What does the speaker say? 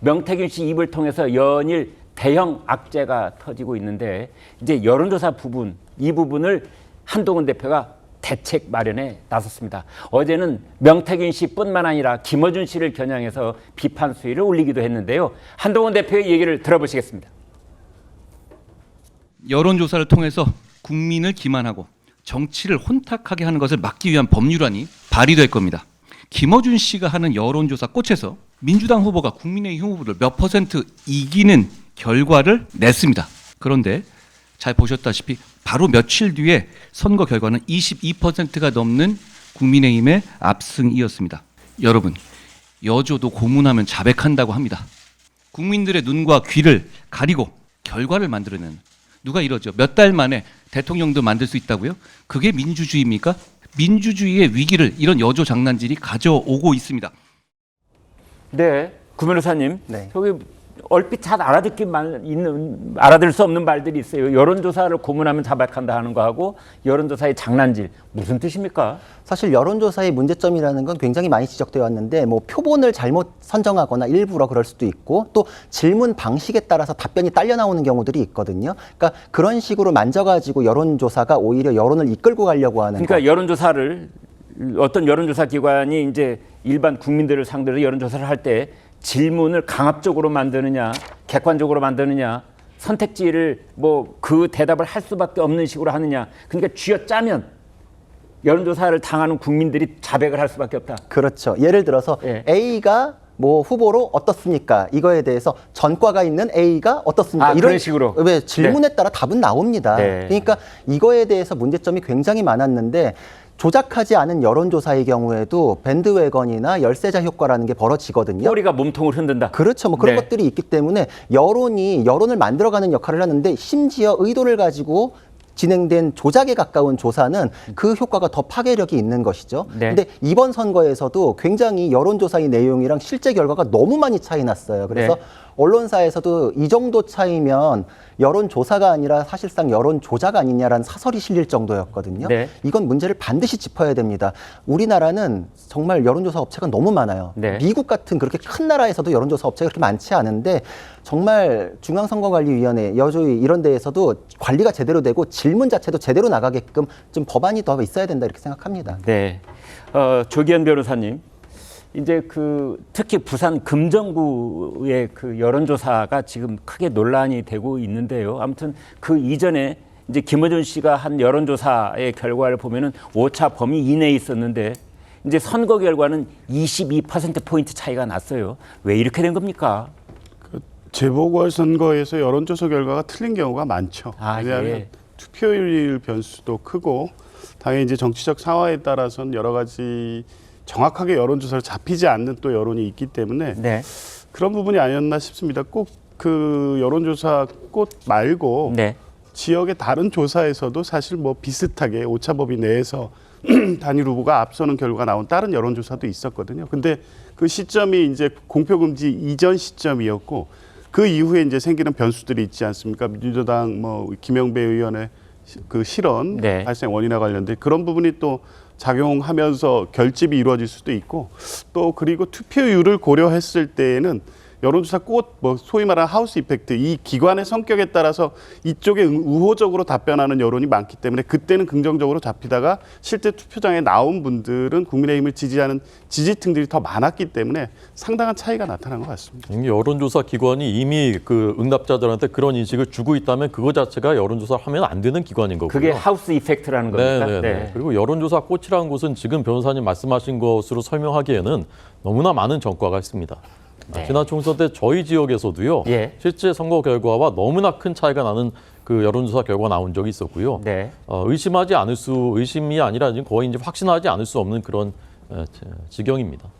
명태균 씨 입을 통해서 연일 대형 악재가 터지고 있는데 이제 여론조사 부분, 이 부분을 한동훈 대표가 대책 마련에 나섰습니다. 어제는 명태균 씨뿐만 아니라 김어준 씨를 겨냥해서 비판 수위를 올리기도 했는데요. 한동훈 대표의 얘기를 들어보시겠습니다. 여론조사를 통해서 국민을 기만하고 정치를 혼탁하게 하는 것을 막기 위한 법률안이 발의될 겁니다. 김어준 씨가 하는 여론조사 꽃에서 민주당 후보가 국민의힘 후보를 몇 % 이기는 결과를 냈습니다. 그런데 잘 보셨다시피 바로 며칠 뒤에 선거 결과는 22%가 넘는 국민의힘의 압승이었습니다. 여러분, 여조도 고문하면 자백한다고 합니다. 국민들의 눈과 귀를 가리고 결과를 만들어내는, 누가 이러죠? 몇 달 만에 대통령도 만들 수 있다고요? 그게 민주주의입니까? 민주주의의 위기를 이런 여조 장난질이 가져오고 있습니다. 네, 구 변호사님. 네. 저기 얼핏 잘 알아들 수 없는 말들이 있어요. 여론조사를 고문하면 자백한다 하는 거하고 여론조사의 장난질, 무슨 뜻입니까? 사실 여론조사의 문제점이라는 건 굉장히 많이 지적되어 왔는데 뭐 표본을 잘못 선정하거나 일부러 그럴 수도 있고 또 질문 방식에 따라서 답변이 딸려 나오는 경우들이 있거든요. 그러니까 그런 식으로 만져가지고 여론조사가 오히려 여론을 이끌고 가려고 하는 그러니까 여론조사를 어떤 여론조사 기관이 이제 일반 국민들을 상대로 여론조사를 할 때 질문을 강압적으로 만드느냐, 객관적으로 만드느냐, 선택지를 뭐 그 대답을 할 수밖에 없는 식으로 하느냐. 그러니까 쥐어짜면 여론조사를 당하는 국민들이 자백을 할 수밖에 없다. 그렇죠. 예를 들어서 예. A가 뭐 후보로 어떻습니까? 이거에 대해서 전과가 있는 A가 어떻습니까? 이런 그런 식으로. 왜 질문에 따라 답은 나옵니다. 네. 그러니까 이거에 대해서 문제점이 굉장히 많았는데 조작하지 않은 여론조사의 경우에도 밴드웨건이나 열세자 효과라는 게 벌어지거든요. 꼬리가 몸통을 흔든다. 그렇죠. 뭐 그런 네. 것들이 있기 때문에 여론을 만들어가는 역할을 하는데 심지어 의도를 가지고 진행된 조작에 가까운 조사는 그 효과가 더 파괴력이 있는 것이죠. 네. 근데 이번 선거에서도 굉장히 여론조사의 내용이랑 실제 결과가 너무 많이 차이 났어요. 그래서 네. 언론사에서도 이 정도 차이면 여론조사가 아니라 사실상 여론조작 아니냐라는 사설이 실릴 정도였거든요. 네. 이건 문제를 반드시 짚어야 됩니다. 우리나라는 정말 여론조사 업체가 너무 많아요. 네. 미국 같은 그렇게 큰 나라에서도 여론조사 업체가 그렇게 많지 않은데 정말 중앙선거관리위원회, 여조위 이런 데에서도 관리가 제대로 되고 질문 자체도 제대로 나가게끔 좀 법안이 더 있어야 된다 이렇게 생각합니다. 네. 조기현 변호사님. 이제 특히 부산 금정구의 여론조사가 지금 크게 논란이 되고 있는데요. 아무튼 그 이전에 이제 김어준 씨가 한 여론조사의 결과를 보면은 오차 범위 이내에 있었는데 이제 선거 결과는 22%포인트 차이가 났어요. 왜 이렇게 된 겁니까? 재보궐선거에서 여론조사 결과가 틀린 경우가 많죠. 왜냐하면 예. 투표율 변수도 크고 당연히 이제 정치적 상황에 따라서는 여러 가지 정확하게 여론조사를 잡히지 않는 또 여론이 있기 때문에 네. 그런 부분이 아니었나 싶습니다. 꼭 그 여론조사 꽃 말고 네. 지역의 다른 조사에서도 사실 뭐 비슷하게 오차범위 내에서 단일 후보가 앞서는 결과가 나온 다른 여론조사도 있었거든요. 근데 그 시점이 이제 공표금지 이전 시점이었고 그 이후에 이제 생기는 변수들이 있지 않습니까? 민주당 뭐 김영배 의원의 그 실언 네. 발생 원인과 관련된 그런 부분이 또 작용하면서 결집이 이루어질 수도 있고 또 그리고 투표율을 고려했을 때에는 여론조사 뭐 소위 말하는 하우스 이펙트 이 기관의 성격에 따라서 이쪽에 우호적으로 답변하는 여론이 많기 때문에 그때는 긍정적으로 잡히다가 실제 투표장에 나온 분들은 국민의힘을 지지하는 지지층들이 더 많았기 때문에 상당한 차이가 나타난 것 같습니다. 여론조사 기관이 이미 그 응답자들한테 그런 인식을 주고 있다면 그거 자체가 여론조사를 하면 안 되는 기관인 거고요. 그게 하우스 이펙트라는 겁니까? 네. 그리고 여론조사 꽃이라는 곳은 지금 변호사님 말씀하신 것으로 설명하기에는 너무나 많은 전과가 있습니다. 네. 지난 총선 때 저희 지역에서도요. 예. 실제 선거 결과와 너무나 큰 차이가 나는 그 여론조사 결과가 나온 적이 있었고요. 네. 의심이 아니라 지금 거의 이제 확신하지 않을 수 없는 그런 지경입니다.